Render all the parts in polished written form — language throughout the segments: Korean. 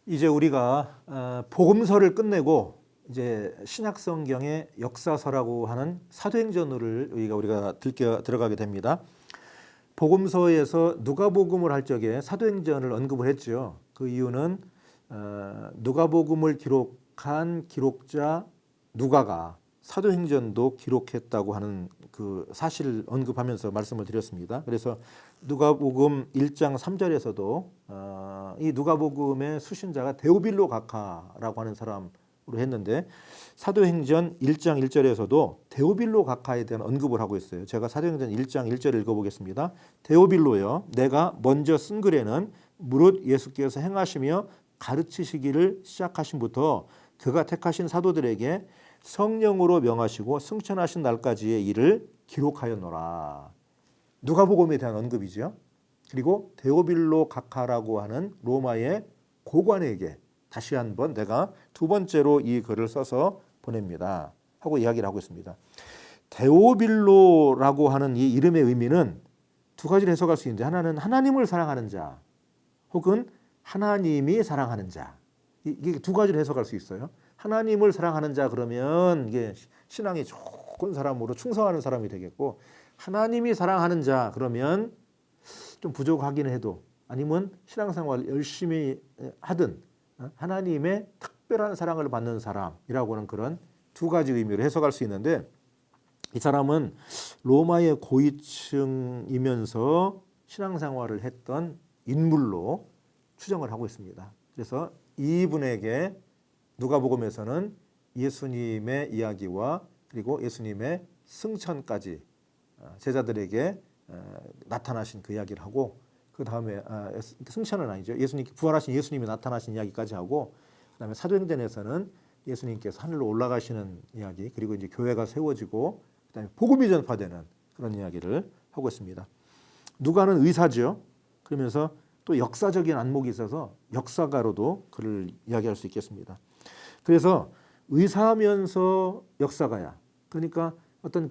이제 우리가 복음서를 끝내고 이제 신약 성경의 역사서라고 하는 사도행전을 우리가 들어가게 됩니다. 복음서에서 누가복음을 할 적에 사도행전을 언급을 했죠. 그 이유는 누가복음을 기록한 기록자 누가가 사도행전도 기록했다고 하는 그 사실을 언급하면서 말씀을 드렸습니다. 그래서 누가복음 1장 3절에서도 이 누가복음의 수신자가 데오빌로 각하라고 하는 사람으로 했는데 사도행전 1장 1절에서도 데오빌로 각하에 대한 언급을 하고 있어요. 제가 사도행전 1장 1절 읽어보겠습니다. 데오빌로여, 내가 먼저 쓴 글에는 무릇 예수께서 행하시며 가르치시기를 시작하신부터 그가 택하신 사도들에게 성령으로 명하시고 승천하신 날까지의 일을 기록하였노라. 누가복음에 대한 언급이죠. 그리고 데오빌로 각하라고 하는 로마의 고관에게 다시 한번 내가 두 번째로 이 글을 써서 보냅니다 하고 이야기를 하고 있습니다. 데오빌로라고 하는 이 이름의 의미는 두 가지를 해석할 수 있는데, 하나는 하나님을 사랑하는 자 혹은 하나님이 사랑하는 자, 이게 두 가지로 해석할 수 있어요. 하나님을 사랑하는 자 그러면 이게 신앙이 좋은 사람으로 충성하는 사람이 되겠고, 하나님이 사랑하는 자 그러면 좀 부족하긴 해도 아니면 신앙생활 열심히 하든 하나님의 특별한 사랑을 받는 사람이라고 하는 그런 두 가지 의미로 해석할 수 있는데, 이 사람은 로마의 고위층이면서 신앙생활을 했던 인물로 추정을 하고 있습니다. 그래서 이분에게 누가복음에서는 예수님의 이야기와 그리고 예수님의 승천까지 제자들에게 나타나신 그 이야기를 하고, 그 다음에 승천은 아니죠. 예수님 부활하신 예수님이 나타나신 이야기까지 하고, 그 다음에 사도행전에서는 예수님께서 하늘로 올라가시는 이야기, 그리고 이제 교회가 세워지고, 그 다음에 복음이 전파되는 그런 이야기를 하고 있습니다. 누가는 의사죠. 그러면서 또 역사적인 안목이 있어서 역사가로도 그를 이야기할 수 있겠습니다. 그래서 의사면서 역사가야. 그러니까 어떤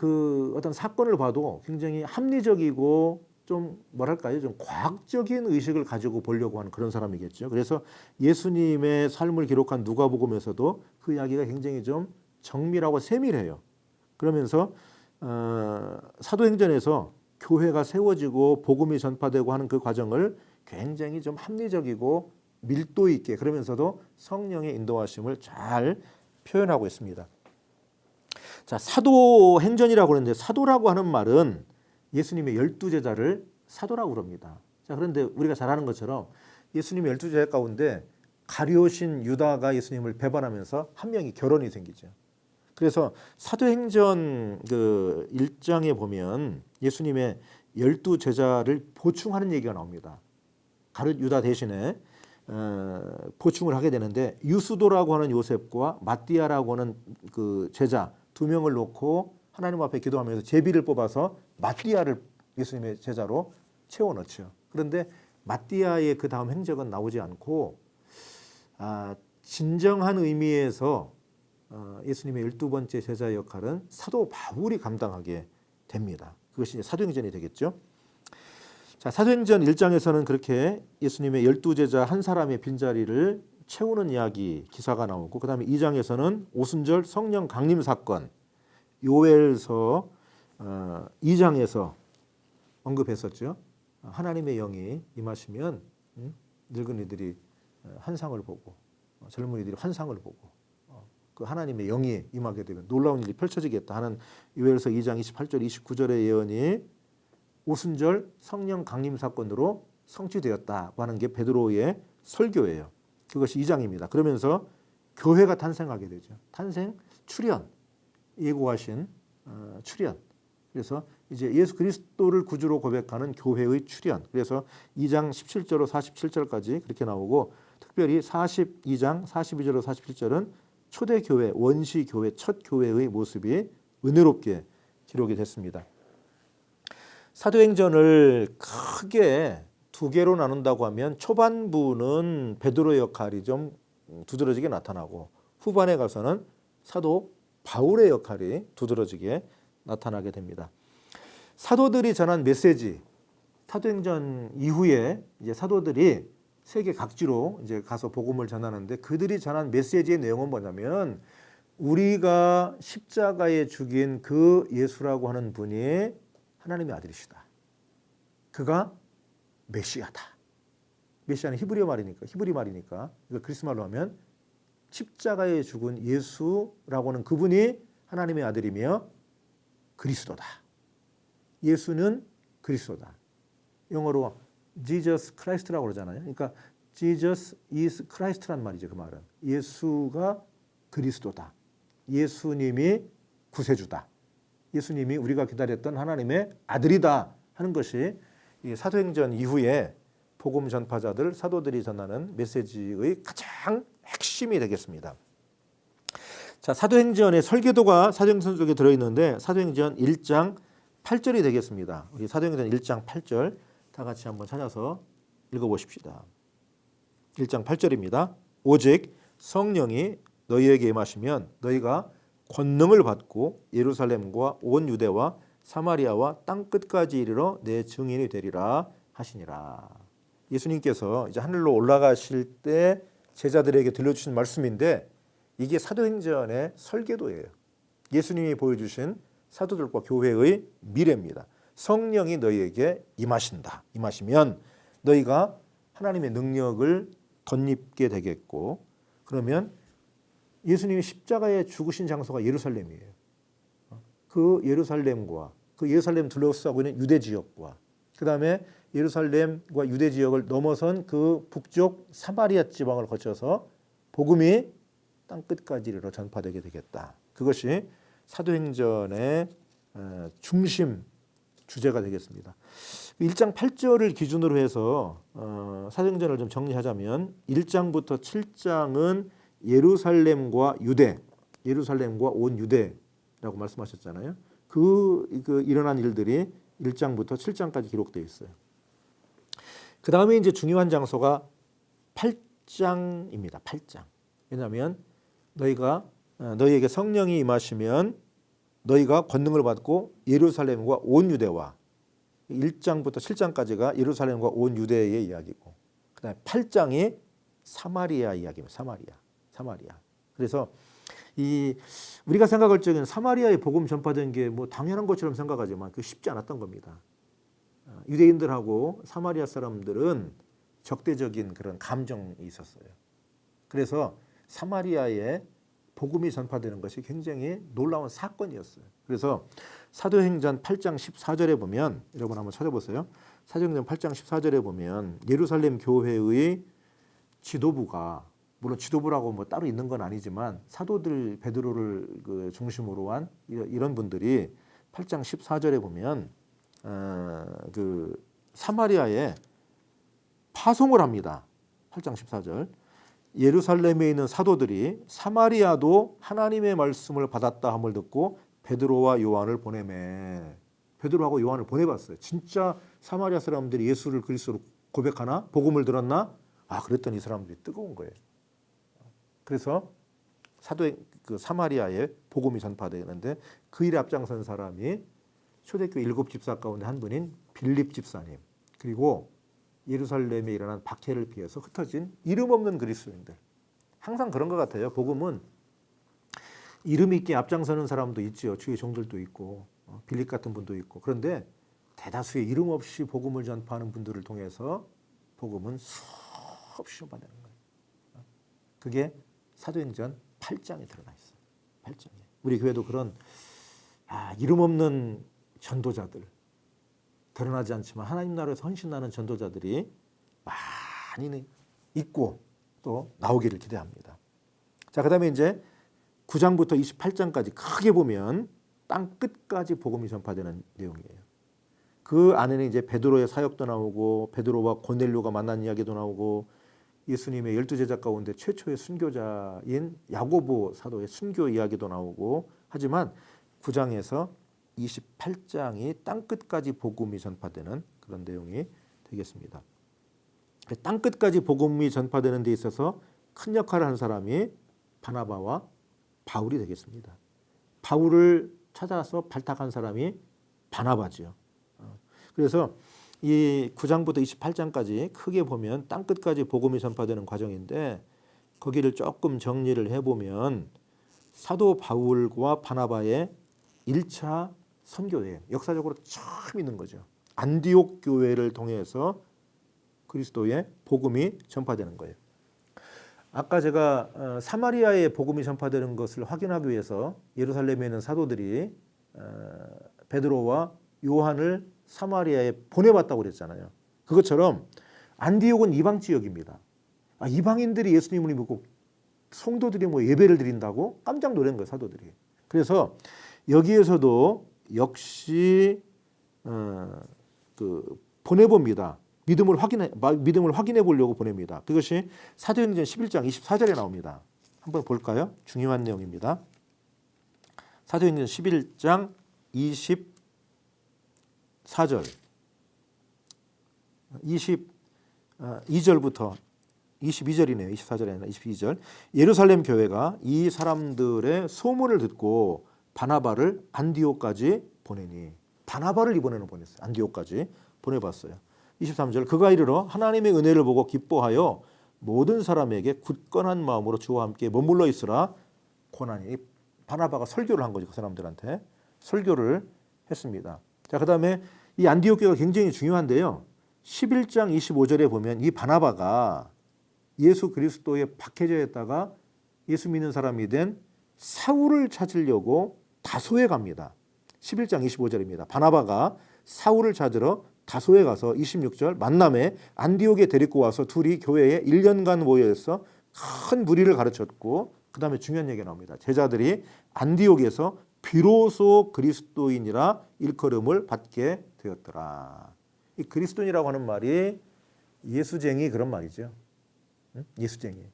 사건을 봐도 굉장히 합리적이고 좀 뭐랄까요, 좀 과학적인 의식을 가지고 보려고 하는 그런 사람이겠죠. 그래서 예수님의 삶을 기록한 누가복음에서도 그 이야기가 굉장히 좀 정밀하고 세밀해요. 그러면서 사도행전에서 교회가 세워지고 복음이 전파되고 하는 그 과정을 굉장히 좀 합리적이고 밀도 있게, 그러면서도 성령의 인도하심을 잘 표현하고 있습니다. 자, 사도행전이라고 하는데, 사도라고 하는 말은 예수님의 12제자를 사도라고 그럽니다. 자, 그런데 우리가 잘 아는 것처럼 예수님의 12제자 가운데 가룟신 유다가 예수님을 배반하면서 한 명이 결혼이 생기죠. 그래서 사도행전 그 1장에 보면 예수님의 12제자를 보충하는 얘기가 나옵니다. 유다 대신에 보충을 하게 되는데, 유수도라고 하는 요셉과 마띠아라고 하는 그 제자 두 명을 놓고 하나님 앞에 기도하면서 제비를 뽑아서 마띠아를 예수님의 제자로 채워 넣죠. 그런데 마띠아의 그 다음 행적은 나오지 않고, 진정한 의미에서 예수님의 12번째 제자 역할은 사도 바울이 감당하게 됩니다. 그것이 이제 사도행전이 되겠죠. 자, 사도행전 1장에서는 그렇게 예수님의 12제자 한 사람의 빈자리를 채우는 이야기 기사가 나오고, 그 다음에 2장에서는 오순절 성령 강림 사건, 요엘서 2장에서 언급했었죠. 하나님의 영이 임하시면 늙은이들이 환상을 보고 젊은이들이 환상을 보고 그 하나님의 영이 임하게 되면 놀라운 일이 펼쳐지겠다 하는 요엘서 2장 28절 29절의 예언이 오순절 성령 강림 사건으로 성취되었다고 하는 게 베드로의 설교예요. 그것이 2장입니다. 그러면서 교회가 탄생하게 되죠. 탄생, 출현, 예고하신 출현. 그래서 이제 예수 그리스도를 구주로 고백하는 교회의 출현. 그래서 2장 17절로 47절까지 그렇게 나오고, 특별히 42장 42절로 47절은 초대교회, 원시교회, 첫 교회의 모습이 은혜롭게 기록이 됐습니다. 사도행전을 크게 두 개로 나눈다고 하면, 초반부는 베드로의 역할이 좀 두드러지게 나타나고, 후반에 가서는 사도 바울의 역할이 두드러지게 나타나게 됩니다. 사도들이 전한 메시지, 사도행전 이후에 이제 사도들이 세계 각지로 이제 가서 복음을 전하는데 그들이 전한 메시지의 내용은 뭐냐면 우리가 십자가에 죽인 그 예수라고 하는 분이 하나님의 아들이시다. 그가 메시아다. 메시아는 히브리 말이니까 이거 그리스 말로 하면 십자가에 죽은 예수라고 하는 그분이 하나님의 아들이며 그리스도다. 예수는 그리스도다. 영어로 Jesus Christ라고 그러잖아요. 그러니까 Jesus is Christ란 말이죠. 그 말은 예수가 그리스도다. 예수님이 구세주다. 예수님이 우리가 기다렸던 하나님의 아들이다 하는 것이 이 사도행전 이후에 복음 전파자들, 사도들이 전하는 메시지의 가장 핵심이 되겠습니다. 자, 사도행전의 설계도가 사도행전 속에 들어있는데 사도행전 1장 8절이 되겠습니다. 우리 사도행전 1장 8절 다 같이 한번 찾아서 읽어보십시다. 1장 8절입니다. 오직 성령이 너희에게 임하시면 너희가 권능을 받고 예루살렘과 온 유대와 사마리아와 땅끝까지 이르러 내 증인이 되리라 하시니라. 예수님께서 이제 하늘로 올라가실 때 제자들에게 들려주신 말씀인데 이게 사도행전의 설계도예요. 예수님이 보여주신 사도들과 교회의 미래입니다. 성령이 너희에게 임하신다. 임하시면 너희가 하나님의 능력을 덧입게 되겠고 그러면 예수님이 십자가에 죽으신 장소가 예루살렘이에요. 그 예루살렘과 그 예루살렘 둘러싸고 있는 유대 지역과 그 다음에 예루살렘과 유대 지역을 넘어선 그 북쪽 사마리아 지방을 거쳐서 복음이 땅끝까지 이르러 전파되게 되겠다. 그것이 사도행전의 중심 주제가 되겠습니다. 1장 8절을 기준으로 해서 사도행전을 좀 정리하자면 1장부터 7장은 예루살렘과 유대, 예루살렘과 온 유대라고 말씀하셨잖아요. 그 일어난 일들이 1장부터 7장까지 기록되어 있어요. 그 다음에 이제 중요한 장소가 8장입니다. 8장. 왜냐하면 너희에게 성령이 임하시면 너희가 권능을 받고 예루살렘과 온 유대와 1장부터 7장까지가 예루살렘과 온 유대의 이야기고 그 다음에 8장이 사마리아 이야기입니다. 사마리아. 그래서 우리가 생각할 적에는 사마리아의 복음 전파된 게 뭐 당연한 것처럼 생각하지만 그 쉽지 않았던 겁니다. 유대인들하고 사마리아 사람들은 적대적인 그런 감정이 있었어요. 그래서 사마리아에 복음이 전파되는 것이 굉장히 놀라운 사건이었어요. 그래서 사도행전 8장 14절에 보면 여러분 한번 찾아보세요. 사도행전 8장 14절에 보면 예루살렘 교회의 지도부가 물론 지도부라고 뭐 따로 있는 건 아니지만 사도들 베드로를 그 중심으로 한 이런 분들이 8장 14절에 보면 그 사마리아에 파송을 합니다. 8장 14절. 예루살렘에 있는 사도들이 사마리아도 하나님의 말씀을 받았다 함을 듣고 베드로와 요한을 보내매. 베드로하고 요한을 보내봤어요. 진짜 사마리아 사람들이 예수를 그리스도로 고백하나? 복음을 들었나? 그랬더니 이 사람들이 뜨거운 거예요. 그래서 그 사마리아에 복음이 전파되는데 그 일에 앞장선 사람이 초대교회 7집사 가운데 한 분인 빌립 집사님 그리고 예루살렘에 일어난 박해를 피해서 흩어진 이름 없는 그리스도인들. 항상 그런 것 같아요. 복음은 이름 있게 앞장서는 사람도 있죠. 주의 종들도 있고 빌립 같은 분도 있고 그런데 대다수의 이름 없이 복음을 전파하는 분들을 통해서 복음은 수없이 전파되는 거예요. 그게 사도행전 8장에 들어가 있어요. 8장에. 우리 교회도 그런 이름 없는 전도자들 드러나지 않지만 하나님 나라에서 헌신하는 전도자들이 많이 있고 또 나오기를 기대합니다. 자, 그다음에 이제 9장부터 28장까지 크게 보면 땅 끝까지 복음이 전파되는 내용이에요. 그 안에는 이제 베드로의 사역도 나오고 베드로와 고넬료가 만난 이야기도 나오고 예수님의 12제자 가운데 최초의 순교자인 야고보 사도의 순교 이야기도 나오고 하지만 9장에서 28장이 땅끝까지 복음이 전파되는 그런 내용이 되겠습니다. 땅끝까지 복음이 전파되는 데 있어서 큰 역할을 한 사람이 바나바와 바울이 되겠습니다. 바울을 찾아서 발탁한 사람이 바나바죠. 그래서 이 9장부터 28장까지 크게 보면 땅끝까지 복음이 전파되는 과정인데 거기를 조금 정리를 해보면 사도 바울과 바나바의 1차 선교여행, 역사적으로 처음 있는 거죠. 안디옥 교회를 통해서 그리스도의 복음이 전파되는 거예요. 아까 제가 사마리아에 복음이 전파되는 것을 확인하기 위해서 예루살렘에 있는 사도들이 베드로와 요한을 사마리아에 보내봤다고 그랬잖아요. 그것처럼 안디옥은 이방 지역입니다. 이방인들이 예수님을 믿고 성도들이 뭐 예배를 드린다고 깜짝 놀란 거예요, 사도들이. 그래서 여기에서도 역시 보내봅니다. 믿음을 확인해 보려고 보냅니다. 그것이 사도행전 11장 24절에 나옵니다. 한번 볼까요? 중요한 내용입니다. 사도행전 11장 24절 22절부터 22절이네요. 24절이 아니라 22절. 예루살렘 교회가 이 사람들의 소문을 듣고 바나바를 안디옥까지 보내니, 바나바를 이번에는 보냈어요. 안디옥까지 보내봤어요. 23절, 그가 이르러 하나님의 은혜를 보고 기뻐하여 모든 사람에게 굳건한 마음으로 주와 함께 머물러 있으라 권하니. 바나바가 설교를 한 거죠. 그 사람들한테 설교를 했습니다. 자, 그 다음에 이 안디옥 교회가 굉장히 중요한데요. 11장 25절에 보면 이 바나바가 예수 그리스도에 박해져 있다가 예수 믿는 사람이 된 사울을 찾으려고 다소에 갑니다. 11장 25절입니다. 바나바가 사울을 찾으러 다소에 가서 26절 만남에 안디옥에 데리고 와서 둘이 교회에 1년간 모여서 큰 무리를 가르쳤고, 그 다음에 중요한 얘기가 나옵니다. 제자들이 안디옥에서 비로소 그리스도인이라 일컬음을 받게 되었더라. 이 그리스도인이라고 하는 말이 예수쟁이 그런 말이죠. 예수쟁이.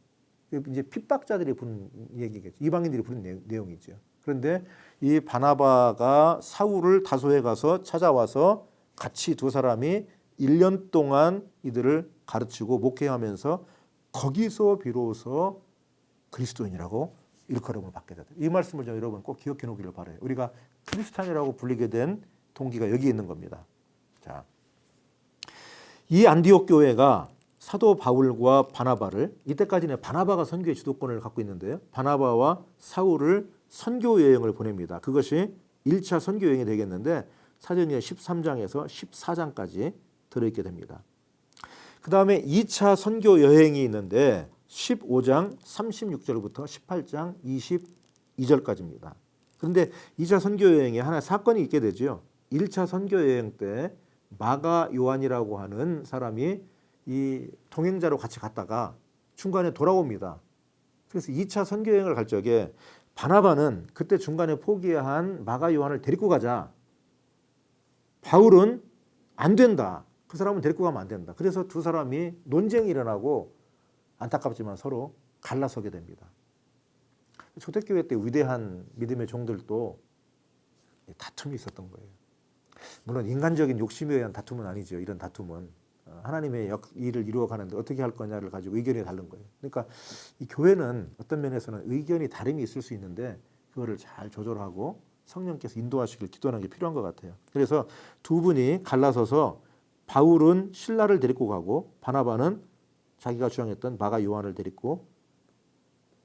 이제 핍박자들이 부른 얘기겠죠. 이방인들이 부른 내용이죠. 그런데 이 바나바가 사울을 다소에 가서 찾아와서 같이 두 사람이 1년 동안 이들을 가르치고 목회하면서 거기서 비로소 그리스도인이라고 일컬음을 받게 되다. 이 말씀을 좀 여러분 꼭 기억해 놓기를 바라요. 우리가 크리스찬이라고 불리게 된 동기가 여기 있는 겁니다. 자, 이 안디옥 교회가 사도 바울과 바나바를, 이때까지는 바나바가 선교의 주도권을 갖고 있는데요. 바나바와 사울을 선교 여행을 보냅니다. 그것이 1차 선교 여행이 되겠는데 사도행전 13장에서 14장까지 들어있게 됩니다. 그 다음에 2차 선교 여행이 있는데 15장 36절부터 18장 22절까지입니다. 그런데 2차 선교 여행에 하나 사건이 있게 되죠. 1차 선교 여행 때 마가 요한이라고 하는 사람이 이 동행자로 같이 갔다가 중간에 돌아옵니다. 그래서 2차 선교 여행을 갈 적에 바나바는 그때 중간에 포기한 마가 요한을 데리고 가자. 바울은 안 된다. 그 사람은 데리고 가면 안 된다. 그래서 두 사람이 논쟁이 일어나고 안타깝지만 서로 갈라서게 됩니다. 초대교회 때 위대한 믿음의 종들도 다툼이 있었던 거예요. 물론 인간적인 욕심에 의한 다툼은 아니죠. 이런 다툼은 하나님의 일을 이루어가는데 어떻게 할 거냐를 가지고 의견이 다른 거예요. 그러니까 이 교회는 어떤 면에서는 의견이 다름이 있을 수 있는데 그거를 잘 조절하고 성령께서 인도하시길 기도하는 게 필요한 것 같아요. 그래서 두 분이 갈라서서 바울은 실라를 데리고 가고 바나바는 자기가 주장했던 마가 요한을 데리고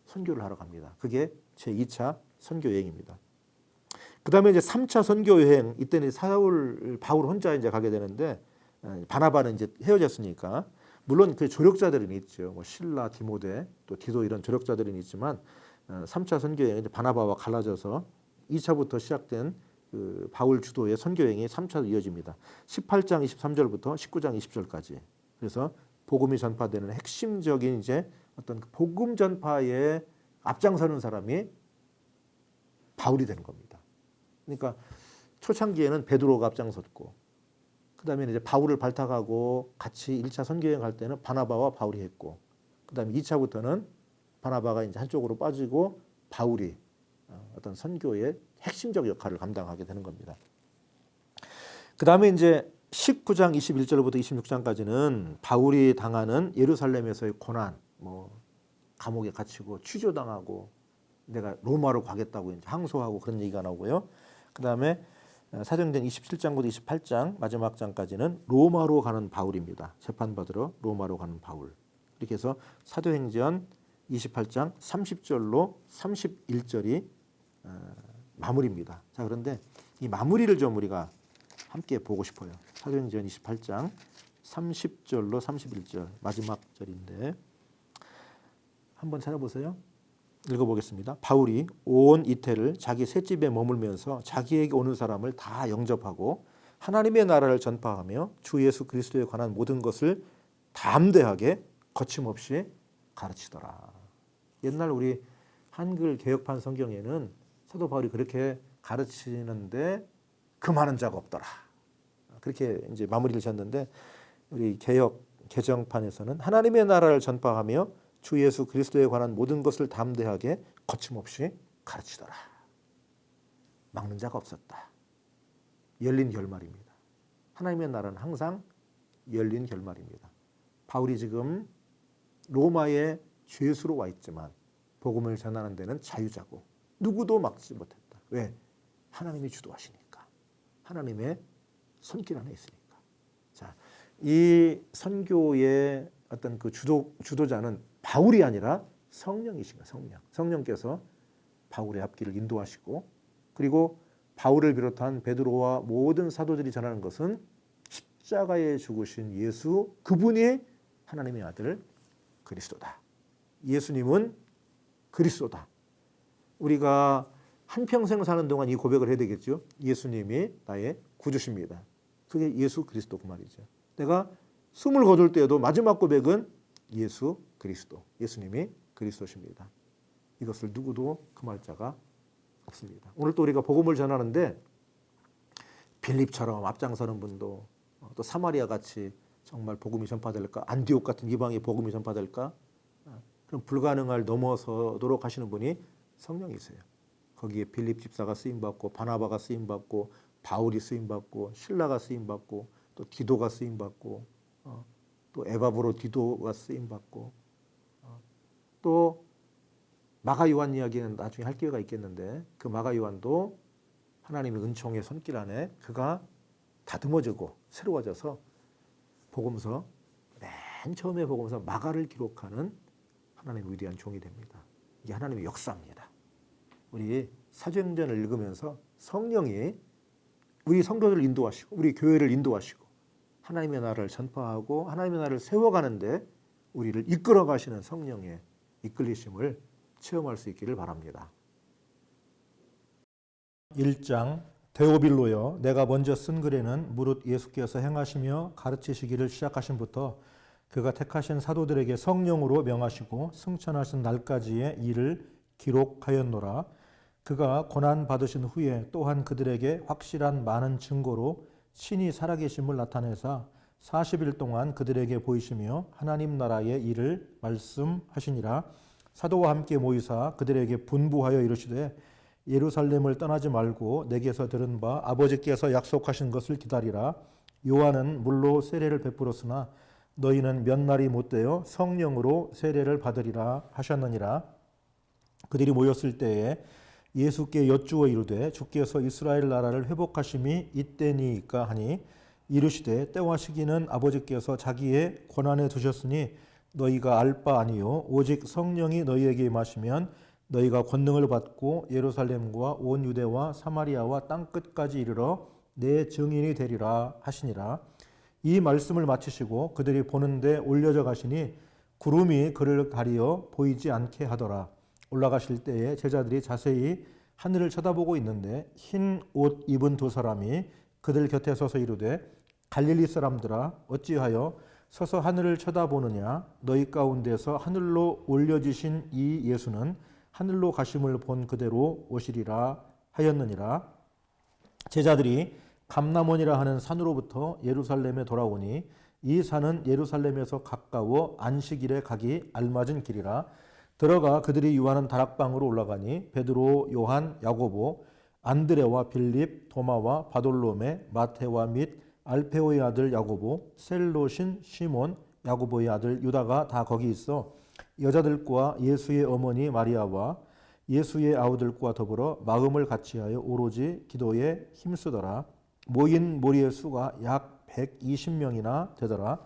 선교를 하러 갑니다. 그게 제2차 선교 여행입니다. 그 다음에 이제 3차 선교 여행, 이때는 바울 혼자 이제 가게 되는데 바나바는 이제 헤어졌으니까 물론 그 조력자들은 있죠. 뭐 실라, 디모데, 또 디도 이런 조력자들은 있지만 3차 선교 여행 바나바와 갈라져서 2차부터 시작된 그 바울 주도의 선교 여행이 3차로 이어집니다. 18장 23절부터 19장 20절까지. 그래서 복음이 전파되는 핵심적인 이제 어떤 복음 전파에 앞장서는 사람이 바울이 되는 겁니다. 그러니까 초창기에는 베드로가 앞장섰고, 그 다음에 이제 바울을 발탁하고 같이 1차 선교여행 갈 때는 바나바와 바울이 했고, 그 다음에 2차부터는 바나바가 이제 한쪽으로 빠지고 바울이 어떤 선교의 핵심적 역할을 감당하게 되는 겁니다. 그 다음에 이제 19장 21절부터 26장까지는 바울이 당하는 예루살렘에서의 고난, 뭐 감옥에 갇히고 취조당하고 내가 로마로 가겠다고 이제 항소하고 그런 얘기가 나오고요. 그 다음에 사도행전 27장부터 28장 마지막 장까지는 로마로 가는 바울입니다. 재판받으러 로마로 가는 바울. 이렇게 해서 사도행전 28장 30절로 31절이 마무리입니다. 자, 그런데 이 마무리를 좀 우리가 함께 보고 싶어요. 사도행전 28장 30절로 31절 마지막 절인데 한번 찾아보세요. 읽어보겠습니다. 바울이 온 이태를 자기 셋집에 머물면서 자기에게 오는 사람을 다 영접하고 하나님의 나라를 전파하며 주 예수 그리스도에 관한 모든 것을 담대하게 거침없이 가르치더라. 옛날 우리 한글 개역판 성경에는 사도 바울이 그렇게 가르치는데 금하는 자가 없더라. 그렇게 이제 마무리를 지었는데 우리 개역 개정판에서는 하나님의 나라를 전파하며 주 예수 그리스도에 관한 모든 것을 담대하게 거침없이 가르치더라. 막는 자가 없었다. 열린 결말입니다. 하나님의 나라는 항상 열린 결말입니다. 바울이 지금 로마의 죄수로 와 있지만 복음을 전하는 데는 자유자고 누구도 막지 못했다. 왜? 하나님이 주도하시니까. 하나님의 손길 안에 있으니까. 자, 이 선교의 어떤 그 주도자는 바울이 아니라 성령이신가, 성령. 성령께서 바울의 앞길을 인도하시고 그리고 바울을 비롯한 베드로와 모든 사도들이 전하는 것은 십자가에 죽으신 예수 그분이 하나님의 아들 그리스도다. 예수님은 그리스도다. 우리가 한평생 사는 동안 이 고백을 해야 되겠죠. 예수님이 나의 구주십니다. 그게 예수 그리스도 그 말이죠. 내가 숨을 거둘 때에도 마지막 고백은 예수 그리스도. 예수님이 그리스도십니다. 이것을 누구도 금할 자가 없습니다. 오늘 또 우리가 복음을 전하는데 빌립처럼 앞장서는 분도 또 사마리아 같이 정말 복음이 전파될까? 안디옥 같은 이방의 복음이 전파될까? 그럼 불가능할 넘어서도록 하시는 분이 성령이세요. 거기에 빌립 집사가 쓰임받고 바나바가 쓰임받고 바울이 쓰임받고 실라가 쓰임받고 또 디도가 쓰임받고 또 에바브로 디도가 쓰임받고 또 마가 요한 이야기는 나중에 할 기회가 있겠는데 그 마가 요한도 하나님의 은총의 손길 안에 그가 다듬어지고 새로워져서 복음서 맨 처음에 복음서 마가를 기록하는 하나님의 위대한 종이 됩니다. 이게 하나님의 역사입니다. 우리 사도행전을 읽으면서 성령이 우리 성도들을 인도하시고 우리 교회를 인도하시고 하나님의 나라를 전파하고 하나님의 나라를 세워가는데 우리를 이끌어 가시는 성령의 이끌리심을 체험할 수 있기를 바랍니다. 1장 데오빌로여 내가 먼저 쓴 글에는 무릇 예수께서 행하시며 가르치시기를 시작하신부터 그가 택하신 사도들에게 성령으로 명하시고 승천하신 날까지의 일을 기록하였노라. 그가 고난 받으신 후에 또한 그들에게 확실한 많은 증거로 친히 살아계심을 나타내사 40일 동안 그들에게 보이시며 하나님 나라의 일을 말씀하시니라. 사도와 함께 모이사 그들에게 분부하여 이르시되 예루살렘을 떠나지 말고 내게서 들은 바 아버지께서 약속하신 것을 기다리라. 요한은 물로 세례를 베풀었으나 너희는 몇 날이 못되어 성령으로 세례를 받으리라 하셨느니라. 그들이 모였을 때에 예수께 여쭈어 이르되 주께서 이스라엘 나라를 회복하심이 이때니까 하니 이르시되 때와 시기는 아버지께서 자기의 권한에 두셨으니 너희가 알 바 아니요 오직 성령이 너희에게 임하시면 너희가 권능을 받고 예루살렘과 온 유대와 사마리아와 땅 끝까지 이르러 내 증인이 되리라 하시니라. 이 말씀을 마치시고 그들이 보는데 올려져 가시니 구름이 그를 가리어 보이지 않게 하더라. 올라가실 때에 제자들이 자세히 하늘을 쳐다보고 있는데 흰 옷 입은 두 사람이 그들 곁에 서서 이르되 갈릴리 사람들아 어찌하여 서서 하늘을 쳐다보느냐. 너희 가운데서 하늘로 올려지신 이 예수는 하늘로 가심을 본 그대로 오시리라 하였느니라. 제자들이 감람원이라 하는 산으로부터 예루살렘에 돌아오니 이 산은 예루살렘에서 가까워 안식일에 가기 알맞은 길이라. 들어가 그들이 유하는 다락방으로 올라가니 베드로, 요한, 야고보, 안드레와 빌립, 도마와 바돌로메, 마테와 및 알페오의 아들 야고보, 셀롯인 시몬, 야고보의 아들 유다가 다 거기 있어 여자들과 예수의 어머니 마리아와 예수의 아우들과 더불어 마음을 같이하여 오로지 기도에 힘쓰더라. 모인 무리의 수가 약 120명이나 되더라.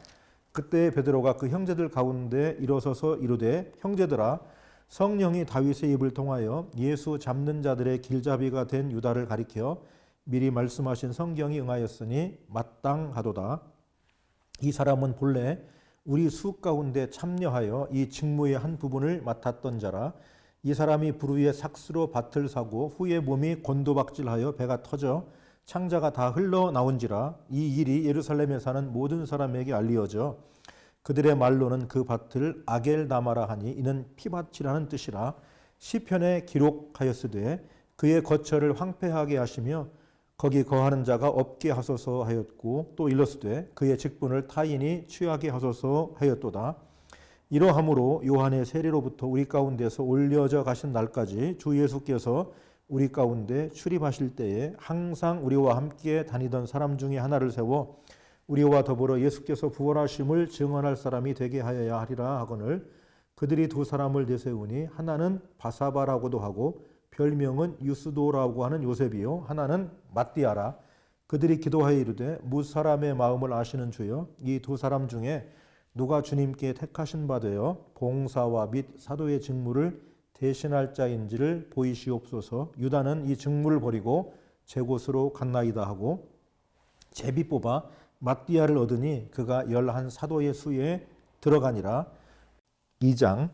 그때 베드로가 그 형제들 가운데 일어서서 이르되 형제들아 성령이 다윗의 입을 통하여 예수 잡는 자들의 길잡이가 된 유다를 가리켜 미리 말씀하신 성경이 응하였으니 마땅하도다. 이 사람은 본래 우리 수 가운데 참여하여 이 직무의 한 부분을 맡았던 자라. 이 사람이 불의의 삭스로 밭을 사고 후에 몸이 곤두박질하여 배가 터져 창자가 다 흘러나온지라. 이 일이 예루살렘에 사는 모든 사람에게 알리어져 그들의 말로는 그 밭을 아겔다마라 하니 이는 피밭이라는 뜻이라. 시편에 기록하였으되 그의 거처를 황폐하게 하시며 거기 거하는 자가 없게 하소서 하였고 또 일렀으되 그의 직분을 타인이 취하게 하소서 하였도다. 이러함으로 요한의 세례로부터 우리 가운데서 올려져 가신 날까지 주 예수께서 우리 가운데 출입하실 때에 항상 우리와 함께 다니던 사람 중에 하나를 세워 우리와 더불어 예수께서 부활하심을 증언할 사람이 되게 하여야 하리라 하거늘 그들이 두 사람을 내세우니 하나는 바사바라고도 하고 별명은 유스도라고 하는 요셉이요 하나는 matti아라. 그들이 기도하여 이르되 무사람의 마음을 아시는 주여 이 두 사람 중에 누가 주님께 택하신 바 되어 봉사와 및 사도의 직무를 대신할 자인지를 보이시옵소서. 유다는 이 직무를 버리고 제 곳으로 갔나이다 하고 제비 뽑아 matti아를 얻으니 그가 11 사도의 수에 들어가니라. 2장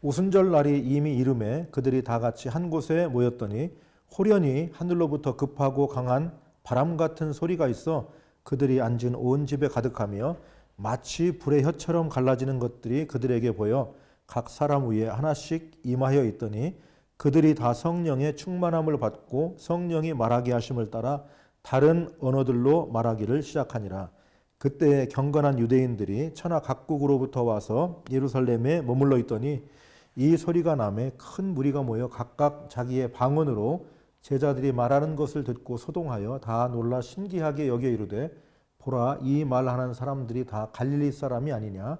오순절 날이 이미 이름에 그들이 다 같이 한 곳에 모였더니 호련히 하늘로부터 급하고 강한 바람 같은 소리가 있어 그들이 앉은 온 집에 가득하며 마치 불의 혀처럼 갈라지는 것들이 그들에게 보여 각 사람 위에 하나씩 임하여 있더니 그들이 다 성령의 충만함을 받고 성령이 말하게 하심을 따라 다른 언어들로 말하기를 시작하니라. 그때 경건한 유대인들이 천하 각국으로부터 와서 예루살렘에 머물러 있더니 이 소리가 나매 큰 무리가 모여 각각 자기의 방언으로 제자들이 말하는 것을 듣고 소동하여 다 놀라 신기하게 여겨 이르되 보라 이 말하는 사람들이 다 갈릴리 사람이 아니냐.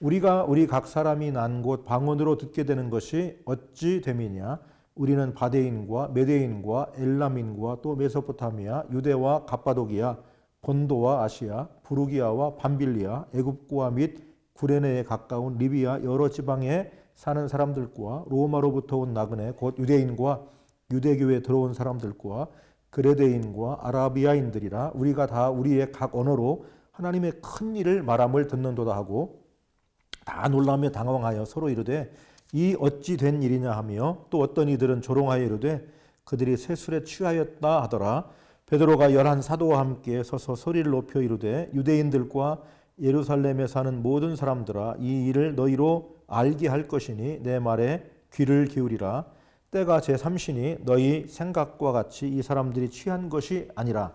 우리가 우리 각 사람이 난 곳 방언으로 듣게 되는 것이 어찌 됨이냐. 우리는 바데인과 메데인과 엘람인과 또 메소포타미아 유대와 갑바도기아 본도와 아시아 부르기아와 밤빌리아 애굽과 및 구레네에 가까운 리비아 여러 지방에 사는 사람들과 로마로부터 온 나그네 곧 유대인과 유대교에 들어온 사람들과 그레데인과 아라비아인들이라. 우리가 다 우리의 각 언어로 하나님의 큰 일을 말함을 듣는도다 하고 다 놀라며 당황하여 서로 이르되 이 어찌 된 일이냐 하며 또 어떤 이들은 조롱하여 이르되 그들이 세술에 취하였다 하더라. 베드로가 11 사도와 함께 서서 소리를 높여 이르되 유대인들과 예루살렘에 사는 모든 사람들아 이 일을 너희로 알게 할 것이니 내 말에 귀를 기울이라. 때가 제3시니 너희 생각과 같이 이 사람들이 취한 것이 아니라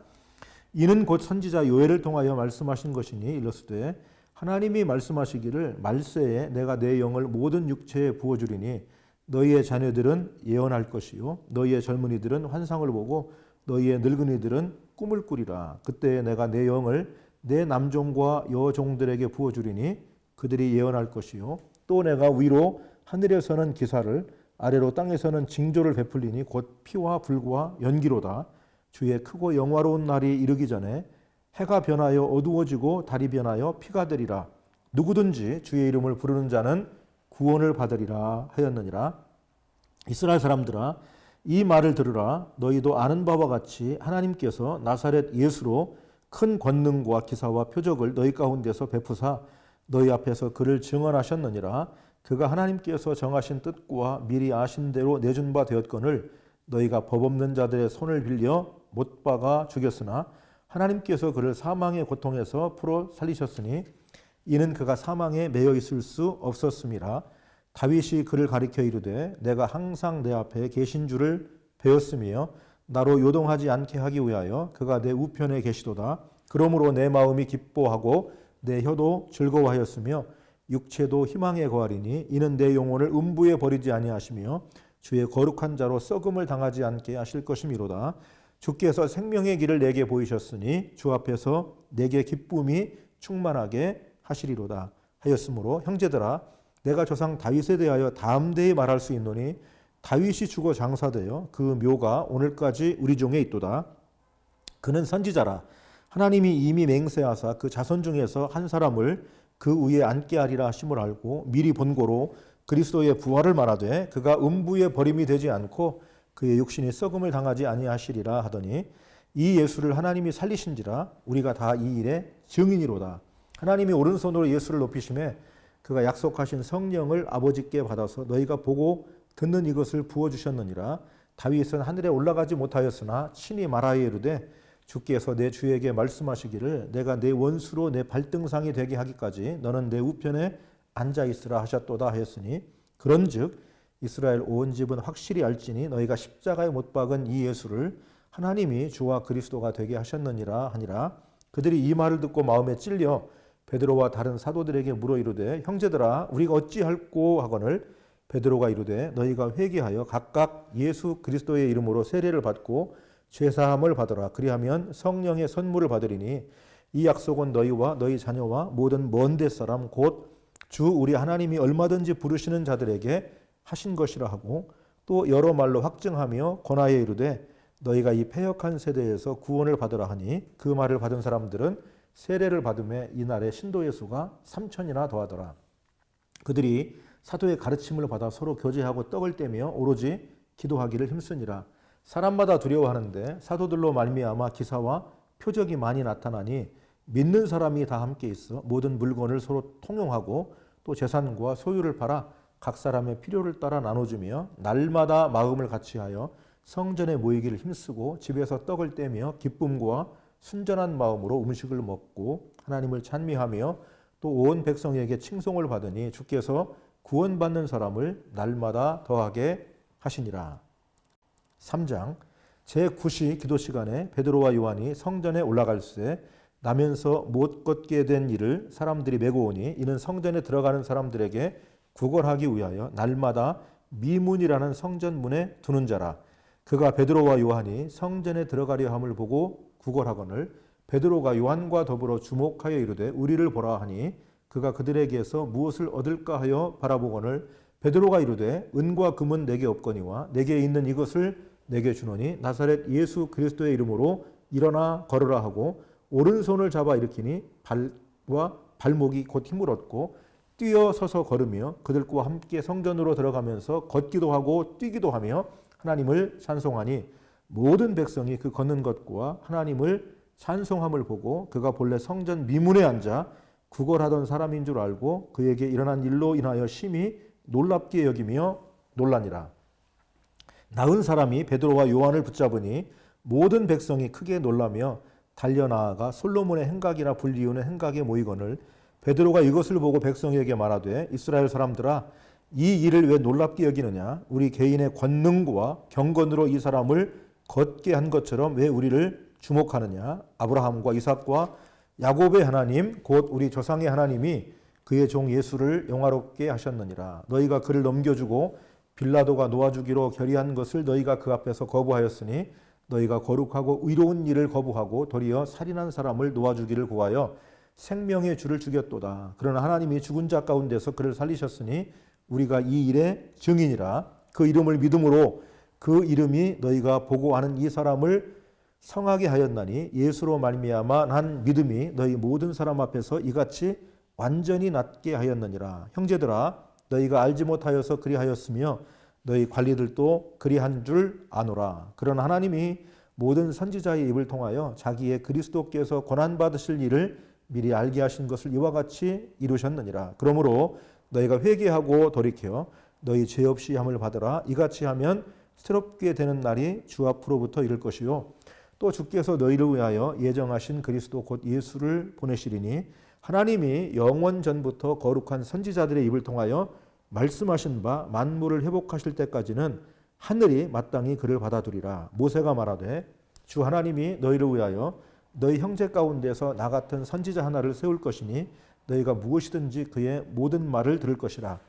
이는 곧 선지자 요엘을 통하여 말씀하신 것이니 일렀으되 하나님이 말씀하시기를 말세에 내가 내 영을 모든 육체에 부어주리니 너희의 자녀들은 예언할 것이요 너희의 젊은이들은 환상을 보고 너희의 늙은이들은 꿈을 꾸리라. 그때 내가 내 영을 내 남종과 여종들에게 부어주리니 그들이 예언할 것이요 또 내가 위로 하늘에서는 기사를 아래로 땅에서는 징조를 베풀리니 곧 피와 불과 연기로다. 주의 크고 영화로운 날이 이르기 전에 해가 변하여 어두워지고 달이 변하여 피가 되리라. 누구든지 주의 이름을 부르는 자는 구원을 받으리라 하였느니라. 이스라엘 사람들아 이 말을 들으라. 너희도 아는 바와 같이 하나님께서 나사렛 예수로 큰 권능과 기사와 표적을 너희 가운데서 베푸사 너희 앞에서 그를 증언하셨느니라. 그가 하나님께서 정하신 뜻과 미리 아신 대로 내준 바 되었거늘 너희가 법 없는 자들의 손을 빌려 못 박아 죽였으나 하나님께서 그를 사망의 고통에서 풀어 살리셨으니 이는 그가 사망에 매여 있을 수 없었음이라. 다윗이 그를 가리켜 이르되 내가 항상 내 앞에 계신 줄을 배웠으며 나로 요동하지 않게 하기 위하여 그가 내 우편에 계시도다. 그러므로 내 마음이 기뻐하고 내 혀도 즐거워하였으며 육체도 희망에 거하리니 이는 내 영혼을 음부에 버리지 아니하시며 주의 거룩한 자로 썩음을 당하지 않게 하실 것이미로다. 주께서 생명의 길을 내게 보이셨으니 주 앞에서 내게 기쁨이 충만하게 하시리로다 하였으므로 형제들아 내가 조상 다윗에 대하여 담대히 말할 수 있노니 다윗이 죽어 장사되어 그 묘가 오늘까지 우리 중에 있도다. 그는 선지자라. 하나님이 이미 맹세하사 그 자손 중에서 한 사람을 그 위에 앉게 하리라 하심을 알고 미리 본고로 그리스도의 부활을 말하되 그가 음부에 버림이 되지 않고 그의 육신이 썩음을 당하지 아니하시리라 하더니 이 예수를 하나님이 살리신지라 우리가 다 이 일의 증인이로다. 하나님이 오른손으로 예수를 높이심에 그가 약속하신 성령을 아버지께 받아서 너희가 보고 듣는 이것을 부어주셨느니라. 다윗은 하늘에 올라가지 못하였으나 친히 말하여 이르되 주께서 내 주에게 말씀하시기를 내가 내 원수로 내 발등상이 되게 하기까지 너는 내 우편에 앉아있으라 하셨도다 하였으니 그런즉 이스라엘 온 집은 확실히 알지니 너희가 십자가에 못 박은 이 예수를 하나님이 주와 그리스도가 되게 하셨느니라 하니라. 그들이 이 말을 듣고 마음에 찔려 베드로와 다른 사도들에게 물어 이르되 형제들아 우리가 어찌할꼬 하거늘 베드로가 이르되 너희가 회개하여 각각 예수 그리스도의 이름으로 세례를 받고 죄사함을 받으라. 그리하면 성령의 선물을 받으리니 이 약속은 너희와 너희 자녀와 모든 먼데 사람 곧 주 우리 하나님이 얼마든지 부르시는 자들에게 하신 것이라 하고 또 여러 말로 확증하며 권하여 이르되 너희가 이 패역한 세대에서 구원을 받으라 하니 그 말을 받은 사람들은 세례를 받음에 이날의 신도의 수가 3,000이나 더하더라. 그들이 사도의 가르침을 받아 서로 교제하고 떡을 떼며 오로지 기도하기를 힘쓰니라. 사람마다 두려워하는데 사도들로 말미암아 기사와 표적이 많이 나타나니 믿는 사람이 다 함께 있어 모든 물건을 서로 통용하고 또 재산과 소유를 팔아 각 사람의 필요를 따라 나눠주며 날마다 마음을 같이하여 성전에 모이기를 힘쓰고 집에서 떡을 떼며 기쁨과 순전한 마음으로 음식을 먹고 하나님을 찬미하며 또 온 백성에게 칭송을 받으니 주께서 구원받는 사람을 날마다 더하게 하시니라. 3장 제9시 기도 시간에 베드로와 요한이 성전에 올라갈새 나면서 못 걷게 된 이를 사람들이 메고 오니 이는 성전에 들어가는 사람들에게 구걸하기 위하여 날마다 미문이라는 성전문에 두는 자라. 그가 베드로와 요한이 성전에 들어가려 함을 보고 구걸하거늘 베드로가 요한과 더불어 주목하여 이르되 우리를 보라 하니 그가 그들에게서 무엇을 얻을까 하여 바라보거늘 베드로가 이르되 은과 금은 내게 없거니와 내게 있는 이것을 내게 주노니 나사렛 예수 그리스도의 이름으로 일어나 걸으라 하고 오른손을 잡아 일으키니 발과 발목이 곧 힘을 얻고 뛰어 서서 걸으며 그들과 함께 성전으로 들어가면서 걷기도 하고 뛰기도 하며 하나님을 찬송하니 모든 백성이 그 걷는 것과 하나님을 찬송함을 보고 그가 본래 성전 미문에 앉아 구걸하던 사람인 줄 알고 그에게 일어난 일로 인하여 심히 놀랍게 여기며 놀라니라. 나은 사람이 베드로와 요한을 붙잡으니 모든 백성이 크게 놀라며 달려나아가 솔로몬의 행각이라 불리우는 행각에 모이거늘 베드로가 이것을 보고 백성에게 말하되 이스라엘 사람들아 이 일을 왜 놀랍게 여기느냐 우리 개인의 권능과 경건으로 이 사람을 걷게 한 것처럼 왜 우리를 주목하느냐 아브라함과 이삭과 야곱의 하나님 곧 우리 조상의 하나님이 그의 종 예수를 영화롭게 하셨느니라. 너희가 그를 넘겨주고 빌라도가 놓아주기로 결의한 것을 너희가 그 앞에서 거부하였으니 너희가 거룩하고 의로운 일을 거부하고 도리어 살인한 사람을 놓아주기를 구하여 생명의 주를 죽였도다. 그러나 하나님이 죽은 자 가운데서 그를 살리셨으니 우리가 이 일의 증인이라. 그 이름을 믿음으로 그 이름이 너희가 보고 아는 이 사람을 성하게 하였나니 예수로 말미암아 난 믿음이 너희 모든 사람 앞에서 이같이 완전히 낫게 하였느니라. 형제들아 너희가 알지 못하여서 그리하였으며 너희 관리들도 그리한 줄 아노라. 그러나 하나님이 모든 선지자의 입을 통하여 자기의 그리스도께서 고난받으실 일을 미리 알게 하신 것을 이와 같이 이루셨느니라. 그러므로 너희가 회개하고 돌이켜 너희 죄 없이 함을 받으라. 이같이 하면 새롭게 되는 날이 주 앞으로부터 이를 것이요 또 주께서 너희를 위하여 예정하신 그리스도 곧 예수를 보내시리니 하나님이 영원 전부터 거룩한 선지자들의 입을 통하여 말씀하신 바 만물을 회복하실 때까지는 하늘이 마땅히 그를 받아두리라. 모세가 말하되 주 하나님이 너희를 위하여 너희 형제 가운데서 나 같은 선지자 하나를 세울 것이니 너희가 무엇이든지 그의 모든 말을 들을 것이라.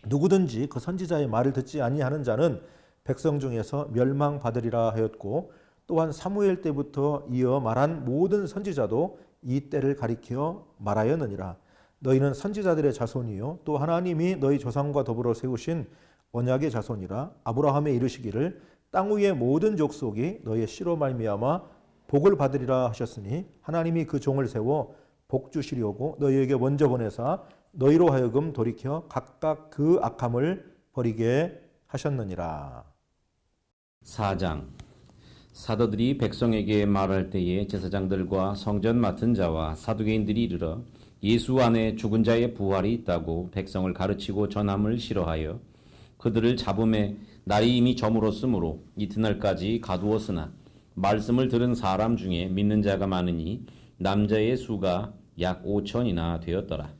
누구든지 그 선지자의 말을 듣지 아니하는 자는 백성 중에서 멸망받으리라 하였고 또한 사무엘 때부터 이어 말한 모든 선지자도 이 때를 가리켜 말하였느니라. 너희는 선지자들의 자손이요 또 하나님이 너희 조상과 더불어 세우신 언약의 자손이라 아브라함에 이르시기를 땅 위의 모든 족속이 너의 씨로 말미암아 복을 받으리라 하셨으니 하나님이 그 종을 세워 복 주시려고 너희에게 먼저 보내사 너희로 하여금 돌이켜 각각 그 악함을 버리게 하셨느니라. 4장. 사도들이 백성에게 말할 때에 제사장들과 성전 맡은 자와 사두개인들이 이르러 예수 안에 죽은 자의 부활이 있다고 백성을 가르치고 전함을 싫어하여 그들을 잡음에 날이 이미 저물었으므로 이튿날까지 가두었으나 말씀을 들은 사람 중에 믿는 자가 많으니 남자의 수가 약 5천이나 되었더라.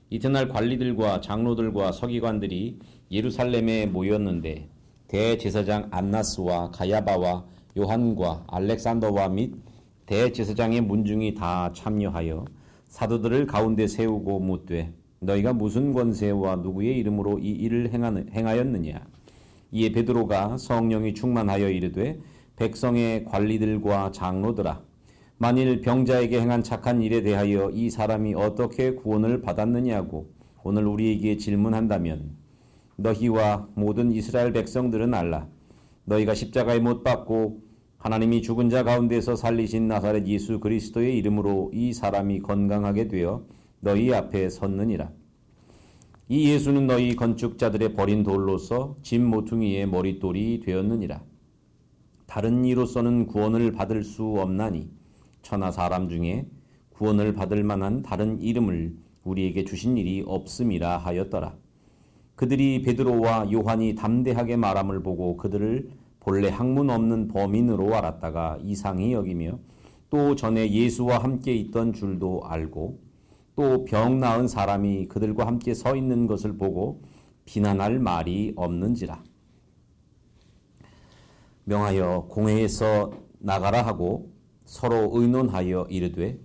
이튿날 관리들과 장로들과 서기관들이 예루살렘에 모였는데 대제사장 안나스와 가야바와 요한과 알렉산더와 및 대제사장의 문중이 다 참여하여 사도들을 가운데 세우고 묻되 너희가 무슨 권세와 누구의 이름으로 이 일을 행하였느냐. 이에 베드로가 성령이 충만하여 이르되 백성의 관리들과 장로들아, 만일 병자에게 행한 착한 일에 대하여 이 사람이 어떻게 구원을 받았느냐고 오늘 우리에게 질문한다면 너희와 모든 이스라엘 백성들은 알라. 너희가 십자가에 못 박고 하나님이 죽은 자 가운데서 살리신 나사렛 예수 그리스도의 이름으로 이 사람이 건강하게 되어 너희 앞에 섰느니라. 이 예수는 너희 건축자들의 버린 돌로서 집 모퉁이의 머릿돌이 되었느니라. 다른 이로서는 구원을 받을 수 없나니 천하 사람 중에 구원을 받을 만한 다른 이름을 우리에게 주신 일이 없음이라 하였더라. 그들이 베드로와 요한이 담대하게 말함을 보고 그들을 본래 학문 없는 범인으로 알았다가 이상히 여기며 또 전에 예수와 함께 있던 줄도 알고 또 병 나은 사람이 그들과 함께 서 있는 것을 보고 비난할 말이 없는지라. 명하여 공회에서 나가라 하고 서로 의논하여 이르되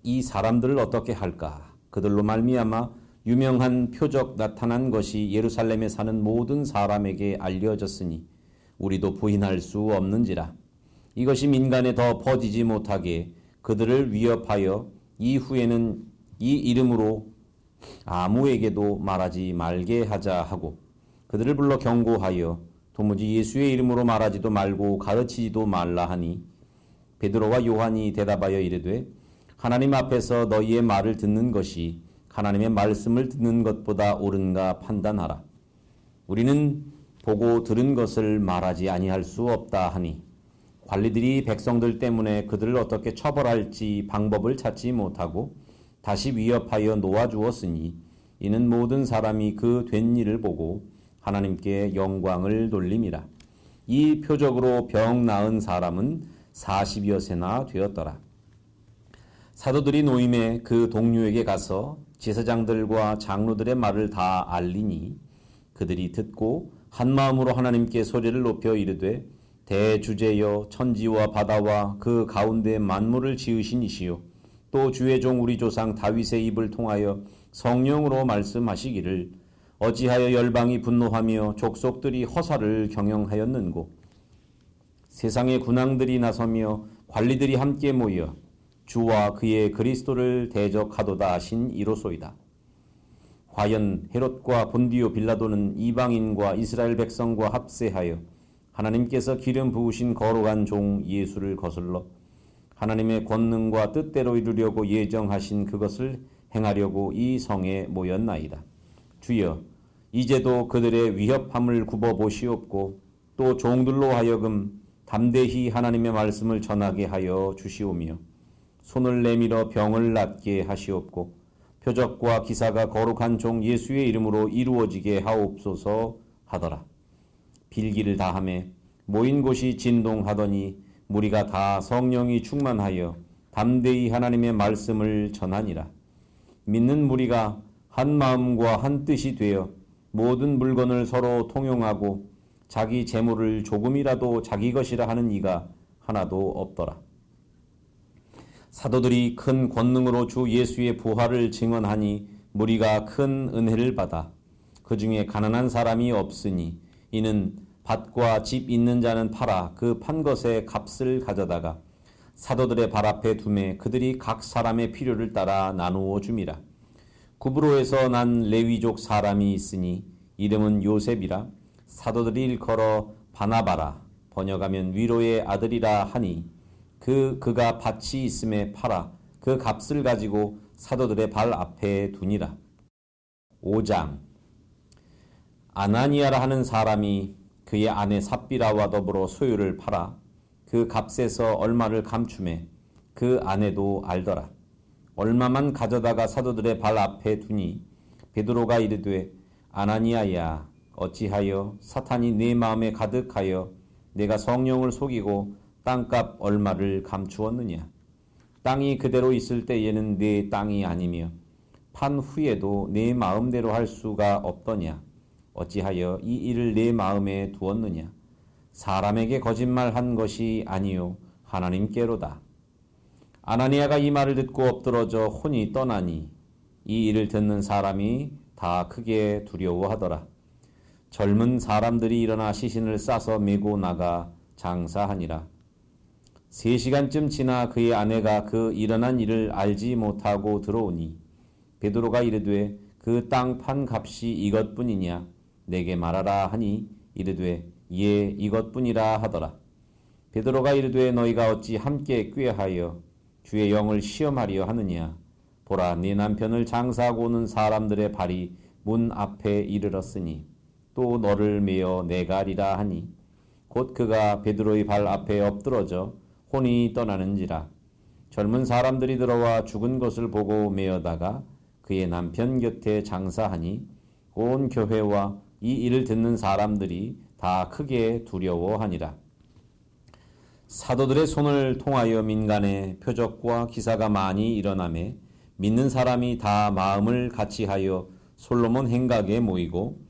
이 사람들을 어떻게 할까? 그들로 말미암아 유명한 표적 나타난 것이 예루살렘에 사는 모든 사람에게 알려졌으니 우리도 부인할 수 없는지라. 이것이 민간에 더 퍼지지 못하게 그들을 위협하여 이후에는 이 이름으로 아무에게도 말하지 말게 하자 하고 그들을 불러 경고하여 도무지 예수의 이름으로 말하지도 말고 가르치지도 말라 하니 베드로와 요한이 대답하여 이르되 하나님 앞에서 너희의 말을 듣는 것이 하나님의 말씀을 듣는 것보다 옳은가 판단하라. 우리는 보고 들은 것을 말하지 아니할 수 없다 하니 관리들이 백성들 때문에 그들을 어떻게 처벌할지 방법을 찾지 못하고 다시 위협하여 놓아주었으니 이는 모든 사람이 그 된 일을 보고 하나님께 영광을 돌림이라. 이 표적으로 병 나은 사람은 40여 세나 되었더라. 사도들이 노임에 그 동료에게 가서 제사장들과 장로들의 말을 다 알리니 그들이 듣고 한마음으로 하나님께 소리를 높여 이르되 대주제여 천지와 바다와 그 가운데 만물을 지으신 이시요 또 주의 종 우리 조상 다윗의 입을 통하여 성령으로 말씀하시기를 어찌하여 열방이 분노하며 족속들이 허사를 경영하였는고 세상의 군왕들이 나서며 관리들이 함께 모여 주와 그의 그리스도를 대적하도다 하신 이로소이다. 과연 헤롯과 본디오 빌라도는 이방인과 이스라엘 백성과 합세하여 하나님께서 기름 부으신 거룩한 종 예수를 거슬러 하나님의 권능과 뜻대로 이루려고 예정하신 그것을 행하려고 이 성에 모였나이다. 주여, 이제도 그들의 위협함을 굽어보시옵고 또 종들로 하여금 담대히 하나님의 말씀을 전하게 하여 주시오며 손을 내밀어 병을 낫게 하시옵고 표적과 기사가 거룩한 종 예수의 이름으로 이루어지게 하옵소서 하더라. 빌기를 다하매 모인 곳이 진동하더니 무리가 다 성령이 충만하여 담대히 하나님의 말씀을 전하니라. 믿는 무리가 한 마음과 한 뜻이 되어 모든 물건을 서로 통용하고 자기 재물을 조금이라도 자기 것이라 하는 이가 하나도 없더라. 사도들이 큰 권능으로 주 예수의 부활을 증언하니 무리가 큰 은혜를 받아 그 중에 가난한 사람이 없으니 이는 밭과 집 있는 자는 팔아 그 판 것의 값을 가져다가 사도들의 발 앞에 두매 그들이 각 사람의 필요를 따라 나누어 줌이라. 구브로에서 난 레위족 사람이 있으니 이름은 요셉이라. 사도들이 일컬어 바나바라 번역하면 위로의 아들이라 하니 그가 밭이 있음에 팔아 그 값을 가지고 사도들의 발 앞에 두니라. 5장. 아나니아라 하는 사람이 그의 아내 삽비라와 더불어 소유를 팔아 그 값에서 얼마를 감추매 그 아내도 알더라. 얼마만 가져다가 사도들의 발 앞에 두니 베드로가 이르되 아나니아야 어찌하여 사탄이 네 마음에 가득하여 내가 성령을 속이고 땅값 얼마를 감추었느냐. 땅이 그대로 있을 때에는 네 땅이 아니며 판 후에도 네 마음대로 할 수가 없더냐. 어찌하여 이 일을 내 마음에 두었느냐. 사람에게 거짓말한 것이 아니요 하나님께로다. 아나니아가 이 말을 듣고 엎드러져 혼이 떠나니 이 일을 듣는 사람이 다 크게 두려워하더라. 젊은 사람들이 일어나 시신을 싸서 메고 나가 장사하니라. 3시간쯤 지나 그의 아내가 그 일어난 일을 알지 못하고 들어오니 베드로가 이르되 그 땅 판 값이 이것뿐이냐 내게 말하라 하니 이르되 예 이것뿐이라 하더라. 베드로가 이르되 너희가 어찌 함께 꾀하여 주의 영을 시험하려 하느냐. 보라 네 남편을 장사하고 오는 사람들의 발이 문 앞에 이르렀으니 또 너를 메어 내가리라 하니 곧 그가 베드로의 발 앞에 엎드러져 혼이 떠나는지라. 젊은 사람들이 들어와 죽은 것을 보고 메어다가 그의 남편 곁에 장사하니 온 교회와 이 일을 듣는 사람들이 다 크게 두려워하니라. 사도들의 손을 통하여 민간에 표적과 기사가 많이 일어나매 믿는 사람이 다 마음을 같이하여 솔로몬 행각에 모이고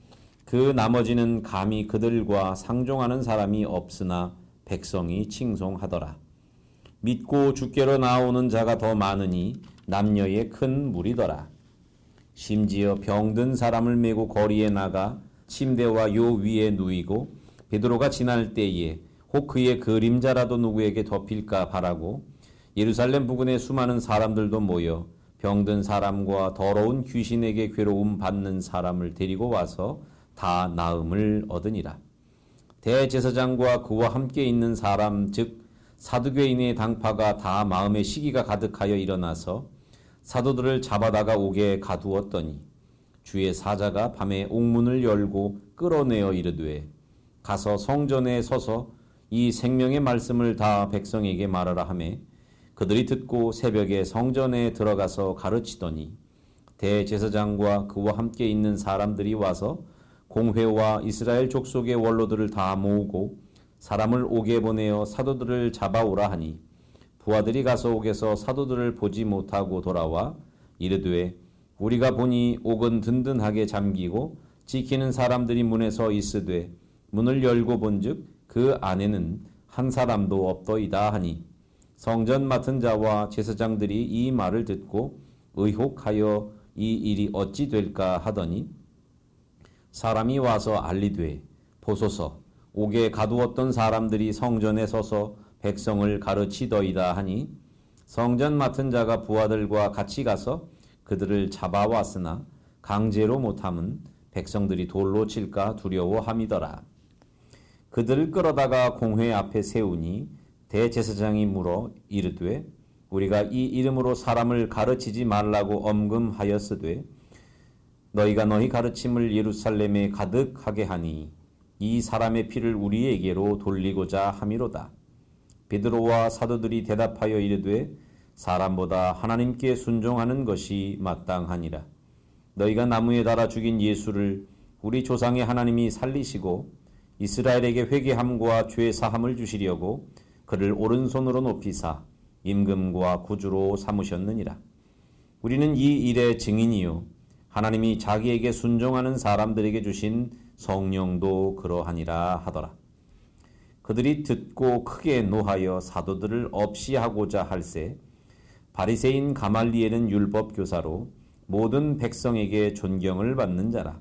그 나머지는 감히 그들과 상종하는 사람이 없으나 백성이 칭송하더라. 믿고 주께로 나오는 자가 더 많으니 남녀의 큰 무리더라. 심지어 병든 사람을 메고 거리에 나가 침대와 요 위에 누이고 베드로가 지날 때에 혹 그의 그림자라도 누구에게 덮일까 바라고 예루살렘 부근에 수많은 사람들도 모여 병든 사람과 더러운 귀신에게 괴로움 받는 사람을 데리고 와서 다 나음을 얻으니라. 대제사장과 그와 함께 있는 사람 즉 사두개인의 당파가 다 마음에 시기가 가득하여 일어나서 사도들을 잡아다가 옥에 가두었더니 주의 사자가 밤에 옥문을 열고 끌어내어 이르되 가서 성전에 서서 이 생명의 말씀을 다 백성에게 말하라 하매 그들이 듣고 새벽에 성전에 들어가서 가르치더니 대제사장과 그와 함께 있는 사람들이 와서 공회와 이스라엘 족속의 원로들을 다 모으고 사람을 옥에 보내어 사도들을 잡아오라 하니 부하들이 가서 옥에서 사도들을 보지 못하고 돌아와 이르되 우리가 보니 옥은 든든하게 잠기고 지키는 사람들이 문에 서 있으되 문을 열고 본즉 그 안에는 한 사람도 없더이다 하니 성전 맡은 자와 제사장들이 이 말을 듣고 의혹하여 이 일이 어찌 될까 하더니 사람이 와서 알리되 보소서 옥에 가두었던 사람들이 성전에 서서 백성을 가르치더이다 하니 성전 맡은 자가 부하들과 같이 가서 그들을 잡아왔으나 강제로 못함은 백성들이 돌로 칠까 두려워함이더라. 그들을 끌어다가 공회 앞에 세우니 대제사장이 물어 이르되 우리가 이 이름으로 사람을 가르치지 말라고 엄금하였으되 너희가 너희 가르침을 예루살렘에 가득하게 하니 이 사람의 피를 우리에게로 돌리고자 함이로다. 베드로와 사도들이 대답하여 이르되 사람보다 하나님께 순종하는 것이 마땅하니라. 너희가 나무에 달아 죽인 예수를 우리 조상의 하나님이 살리시고 이스라엘에게 회개함과 죄 사함을 주시려고 그를 오른손으로 높이사 임금과 구주로 삼으셨느니라. 우리는 이 일의 증인이요 하나님이 자기에게 순종하는 사람들에게 주신 성령도 그러하니라 하더라. 그들이 듣고 크게 노하여 사도들을 없이하고자 할세 바리새인 가말리엘은 율법 교사로 모든 백성에게 존경을 받는 자라.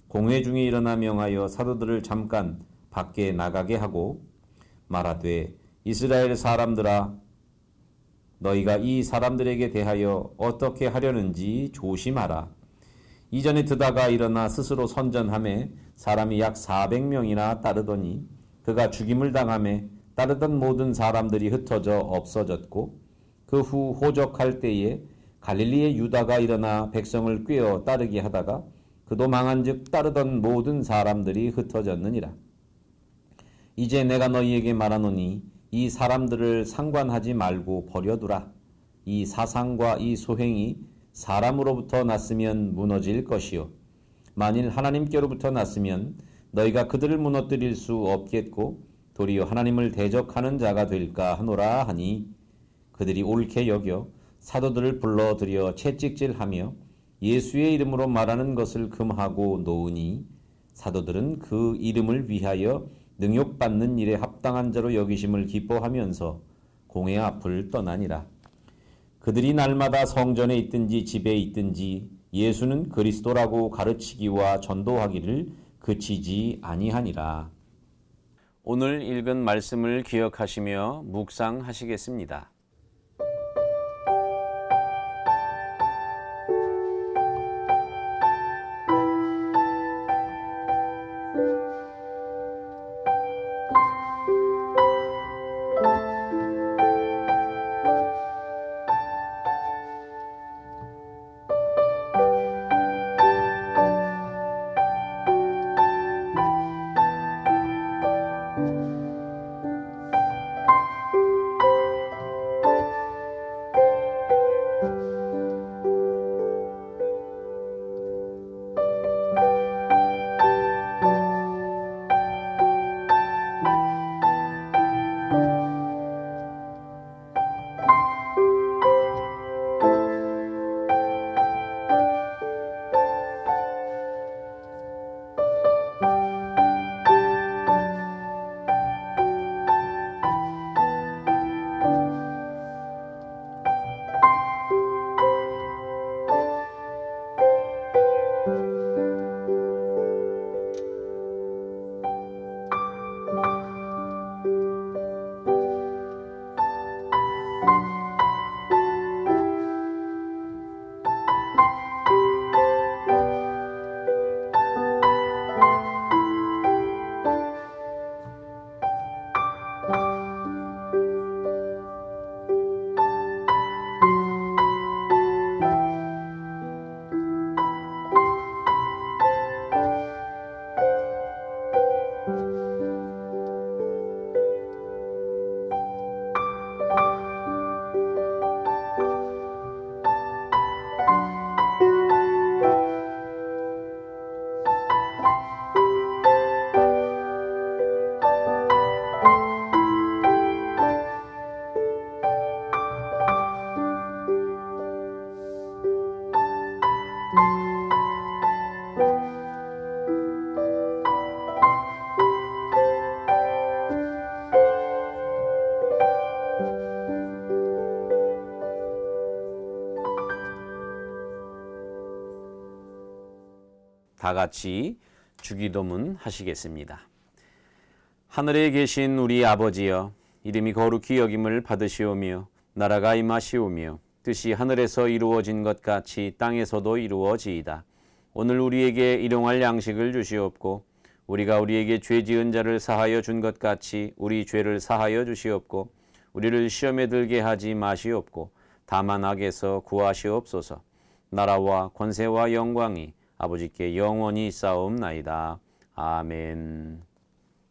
공회 중에 일어나 명하여 사도들을 잠깐 밖에 나가게 하고 말하되 이스라엘 사람들아 너희가 이 사람들에게 대하여 어떻게 하려는지 조심하라. 이전에 드다가 일어나 스스로 선전함에 사람이 약 400명이나 따르더니 그가 죽임을 당함에 따르던 모든 사람들이 흩어져 없어졌고 그 후 호적할 때에 갈릴리의 유다가 일어나 백성을 꾀어 따르게 하다가 그도 망한즉 따르던 모든 사람들이 흩어졌느니라. 이제 내가 너희에게 말하노니 이 사람들을 상관하지 말고 버려두라. 이 사상과 이 소행이 사람으로부터 났으면 무너질 것이요 만일 하나님께로부터 났으면 너희가 그들을 무너뜨릴 수 없겠고 도리어 하나님을 대적하는 자가 될까 하노라 하니 그들이 옳게 여겨 사도들을 불러들여 채찍질하며 예수의 이름으로 말하는 것을 금하고 놓으니 사도들은 그 이름을 위하여 능욕받는 일에 합당한 자로 여기심을 기뻐하면서 공회 앞을 떠나니라. 그들이 날마다 성전에 있든지 집에 있든지 예수는 그리스도라고 가르치기와 전도하기를 그치지 아니하니라. 오늘 읽은 말씀을 기억하시며 묵상하시겠습니다. 다 같이 주기도문 하시겠습니다. 하늘에 계신 우리 아버지여, 이름이 거룩히 여김을 받으시오며 나라가 임하시오며 뜻이 하늘에서 이루어진 것 같이 땅에서도 이루어지이다. 오늘 우리에게 일용할 양식을 주시옵고 우리가 우리에게 죄 지은 자를 사하여 준 것 같이 우리 죄를 사하여 주시옵고 우리를 시험에 들게 하지 마시옵고 다만 악에서 구하시옵소서. 나라와 권세와 영광이 아버지께 영원히 쌓옵나이다. 아멘.